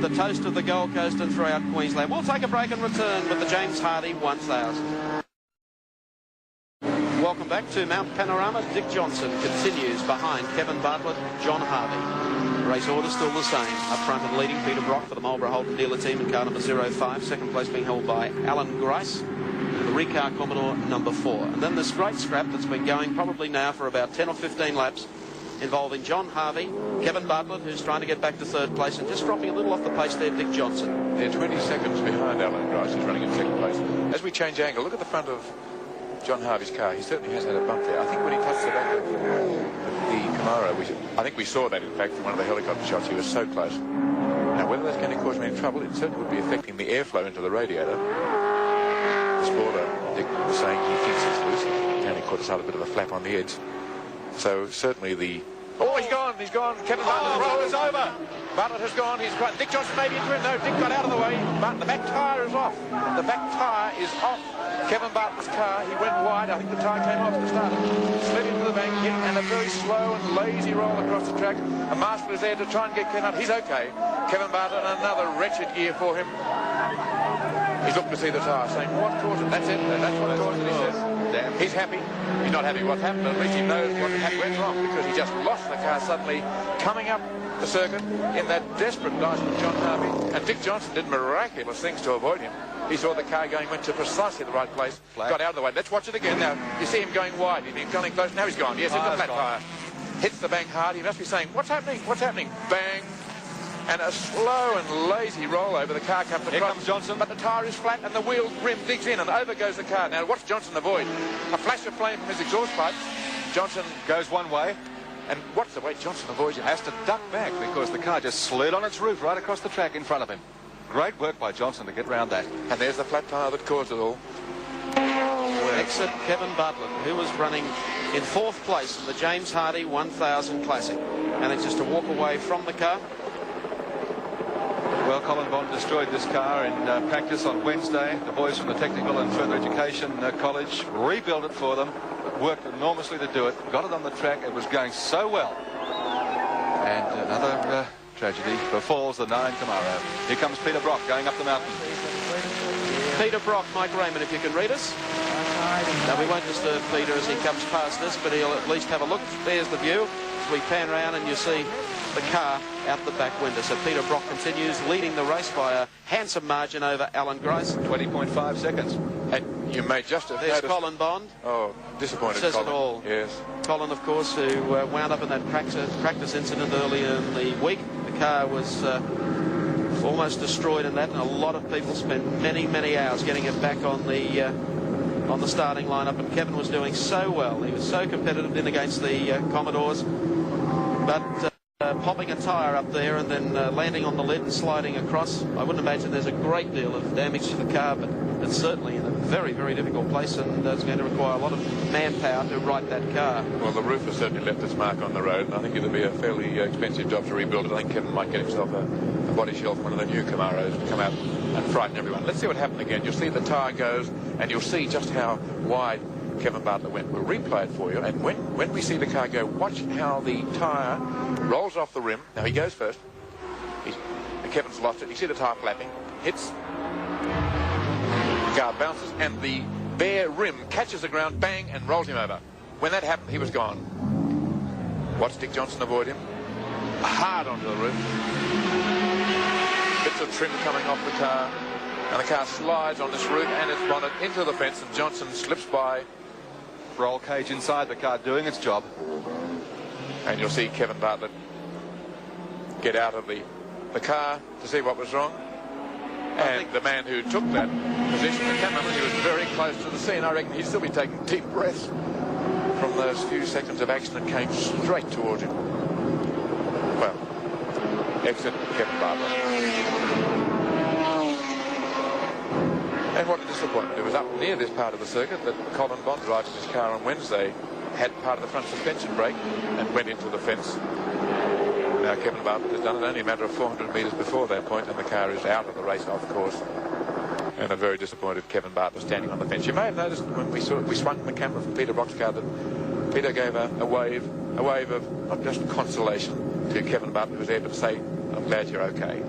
the toast of the Gold Coast and throughout Queensland. We'll take a break and return with the James Hardy 1000. Welcome back to Mount Panorama. Dick Johnson continues behind Kevin Bartlett, John Harvey. Race order still the same. Up front and leading, Peter Brock for the Marlborough Holden dealer team in car number 05. Second place being held by Alan Grice, the Recar Commodore number 4. And then this great scrap that's been going probably now for about 10 or 15 laps, involving John Harvey, Kevin Bartlett, who's trying to get back to third place, and just dropping a little off the pace there, Dick Johnson. They're 20 seconds behind Alan Grice, who's running in second place. As we change angle, look at the front of John Harvey's car. He certainly has had a bump there. I think when he touched the back of the Camaro, I think we saw that, in fact, from one of the helicopter shots. He was so close. Now, whether that's going to cause him any trouble, it certainly would be affecting the airflow into the radiator. The spoiler, Dick was saying he thinks it's loose. He only caught us out a bit of a flap on the edge. So certainly the... Oh, he's gone. Kevin Bartlett, roll is over. Bartlett has gone. He's got Dick Johnson maybe into him. No, Dick got out of the way. But the back tyre is off. The back tyre is off Kevin Bartlett's car. He went wide. I think the tyre came off at the start. Slid into the bank, hit, and a very slow and lazy roll across the track. A marshal is there to try and get Kevin up. He's okay. Kevin Bartlett, another wretched year for him. He's looking to see the tyre, saying, what caused it? That's it. That's what caused it, he says. Damn. He's happy. He's not happy what's happened, but at least he knows what went wrong, because he just lost the car suddenly coming up the circuit in that desperate dash with John Harvey. And Dick Johnson did miraculous things to avoid him. He saw the car going, went to precisely the right place, got out of the way. Let's watch it again now. You see him going wide. He's been coming close. Now he's gone. Yes, it's the flat tyre. Hits the bank hard. He must be saying, what's happening? What's happening? Bang. And a slow and lazy roll over. The car comes across. Here comes Johnson. But the tyre is flat and the wheel rim digs in and over goes the car. Now watch Johnson avoid a flash of flame from his exhaust pipe. Johnson goes one way. And what's the way Johnson avoids it? Has to duck back because the car just slid on its roof right across the track in front of him. Great work by Johnson to get round that. And there's the flat tyre that caused it all. Exit Kevin Bartlett, who was running in 4th place in the James Hardy 1000 Classic. And it's just a walk away from the car. Well, Colin Bond destroyed this car in practice on Wednesday. The boys from the Technical and Further Education College rebuilt it for them, worked enormously to do it, got it on the track. It was going so well. And another tragedy befalls the 9 tomorrow. Here comes Peter Brock going up the mountain. Peter Brock, Mike Raymond, if you can read us. Now, we won't disturb Peter as he comes past us, but he'll at least have a look. There's the view. As we pan around and you see the car out the back window. So Peter Brock continues leading the race by a handsome margin over Alan Grice. 20.5 seconds. And you may just have There's noticed... Colin Bond. Oh, disappointed Says Colin. It all. Yes. Colin, of course, who wound up in that practice incident earlier in the week. The car was almost destroyed in that, and a lot of people spent many, many hours getting it back on the starting lineup, and Kevin was doing so well. He was so competitive in against the Commodores, but popping a tyre up there and then landing on the lid and sliding across, I wouldn't imagine there's a great deal of damage to the car, but it's certainly in a very, very difficult place, and it's going to require a lot of manpower to right that car. Well, the roof has certainly left its mark on the road, and I think it'll be a fairly expensive job to rebuild it. I think Kevin might get himself a body shelf, one of the new Camaros, to come out and frighten everyone. Let's see what happened again. You'll see the tyre goes, and you'll see just how wide Kevin Bartlett went. We'll replay it for you, and when we see the car go, watch how the tyre rolls off the rim. Now he goes first. Kevin's lost it. You see the tyre flapping. Hits. The car bounces, and the bare rim catches the ground, bang, and rolls him over. When that happened, he was gone. Watch Dick Johnson avoid him. Hard onto the roof. Bits of trim coming off the car. And the car slides on this roof and its bonnet into the fence, and Johnson slips by. Roll cage inside the car doing its job. And you'll see Kevin Bartlett get out of the car to see what was wrong. And the man who took that position, the cameraman, he was very close to the scene. I reckon he'd still be taking deep breaths from those few seconds of action that came straight towards him. Well, exit Kevin Bartlett. And what a disappointment. It was up near this part of the circuit that Colin Bond, driving his car on Wednesday, had part of the front suspension break and went into the fence. Now Kevin Bartlett has done it only a matter of 400 metres before that point, and the car is out of the race off course. And a very disappointed Kevin Bartlett standing on the fence. You may have noticed when we swung the camera from Peter Brock's car that Peter gave a wave of not just consolation to Kevin Bartlett, who was able to say, "I'm glad you're okay."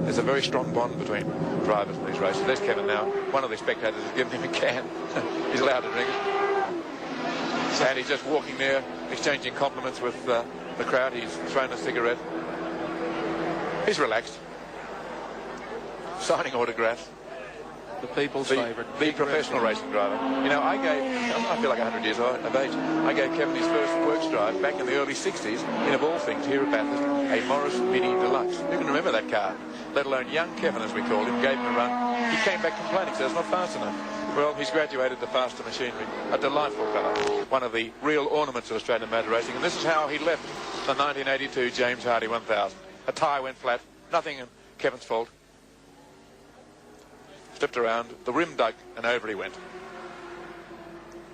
There's a very strong bond between drivers in these races. There's Kevin now. One of the spectators has given him a can. He's allowed to drink it. And he's just walking there, exchanging compliments with the crowd. He's thrown a cigarette. He's relaxed. Signing autographs. The people's favourite. The professional racing driver. You know, I feel like 100 years of age. I gave Kevin his first works drive back in the early 60s, in of all things, here at Bathurst, a Morris Mini Deluxe. Who can remember that car? Let alone young Kevin, as we called him, gave him a run. He came back complaining, said it's not fast enough. Well, he's graduated to faster machinery. A delightful car. One of the real ornaments of Australian motor racing. And this is how he left the 1982 James Hardy 1000. A tyre went flat. Nothing Kevin's fault. Flipped around, the rim dug, and over he went.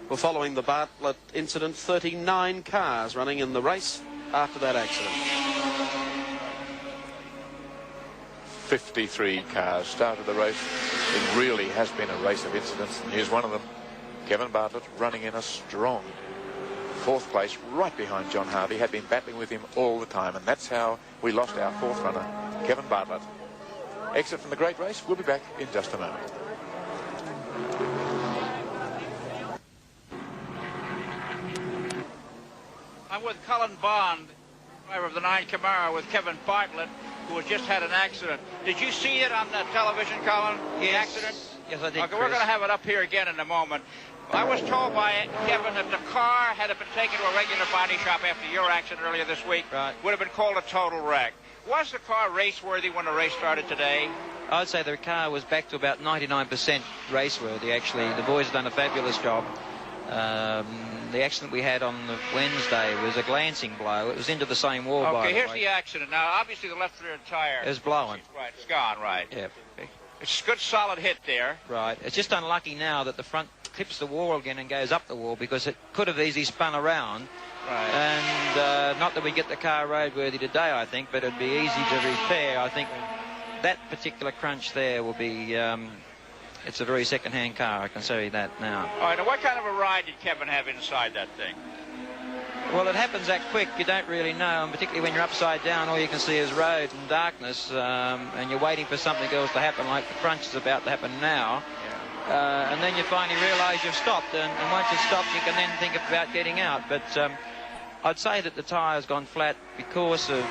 Well, following the Bartlett incident, 39 cars running in the race after that accident. 53 cars started the race. It really has been a race of incidents, and here's one of them. Kevin Bartlett running in a strong fourth place, right behind John Harvey. Had been battling with him all the time, and that's how we lost our fourth runner, Kevin Bartlett. Exit from the great race. We'll be back in just a moment. I'm with Colin Bond, driver of the 9 Camaro, with Kevin Bartlett, who has just had an accident. Did you see it on the television, Colin? The accident? Yes, I did. Okay, we're going to have it up here again in a moment. I was told by Kevin that the car, had it been taken to a regular body shop after your accident earlier this week, would have been called a total wreck. Was the car race-worthy when the race started today? I'd say the car was back to about 99% race-worthy, actually. The boys have done a fabulous job. The accident we had on the Wednesday was a glancing blow. It was into the same wall, by the way. Okay, here's the accident. Now, obviously, the left rear tire... It's blowing. Right, it's gone, right. Yeah. It's a good, solid hit there. Right. It's just unlucky now that the front clips the wall again and goes up the wall, because it could have easily spun around. Right. And not that we get the car roadworthy today, I think, but it'd be easy to repair. I think that particular crunch there will be... it's a very second-hand car, I can say that now. All right, now what kind of a ride did Kevin have inside that thing? Well, it happens that quick, you don't really know, and particularly when you're upside down, all you can see is road and darkness, and you're waiting for something else to happen, like the crunch is about to happen now. Yeah. And then you finally realise you've stopped, and once you've stopped, you can then think about getting out. But I'd say that the tyre's gone flat because of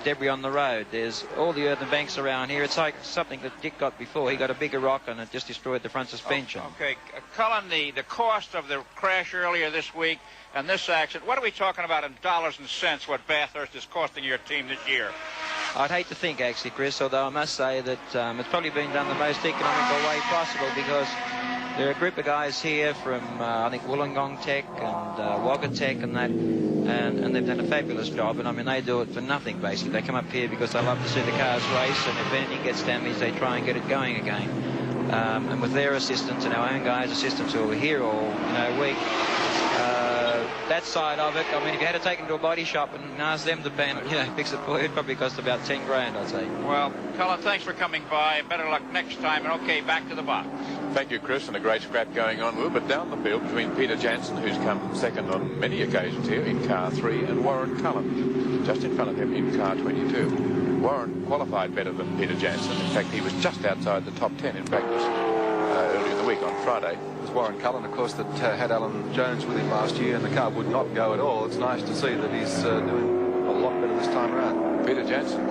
debris on the road. There's all the earthen banks around here. It's like something that Dick got before. He got a bigger rock and it just destroyed the front suspension. Okay, Colin, the cost of the crash earlier this week and this accident, what are we talking about in dollars and cents, what Bathurst is costing your team this year? I'd hate to think, actually, Chris, although I must say that it's probably been done the most economical way possible, because there are a group of guys here from, I think, Wollongong Tech and Wagga Tech and that, and they've done a fabulous job. And, I mean, they do it for nothing, basically. They come up here because they love to see the cars race, and if anything gets damaged, they try and get it going again. And with their assistance and our own guys' assistants who are here all week, that side of it, I mean, if you had to take them to a body shop and ask them to fix it for you, it'd probably cost about 10 grand, I'd say. Well, Colin, thanks for coming by. Better luck next time. And okay, back to the box. Thank you, Chris, and a great scrap going on a little bit down the field between Peter Jansen, who's come second on many occasions here in car 3, and Warren Cullen, just in front of him in car 22. Warren qualified better than Peter Jansen. In fact, he was just outside the top 10 in practice earlier in the week on Friday. It was Warren Cullen, of course, that had Alan Jones with him last year, and the car would not go at all. It's nice to see that he's doing a lot better this time around. Peter Jansen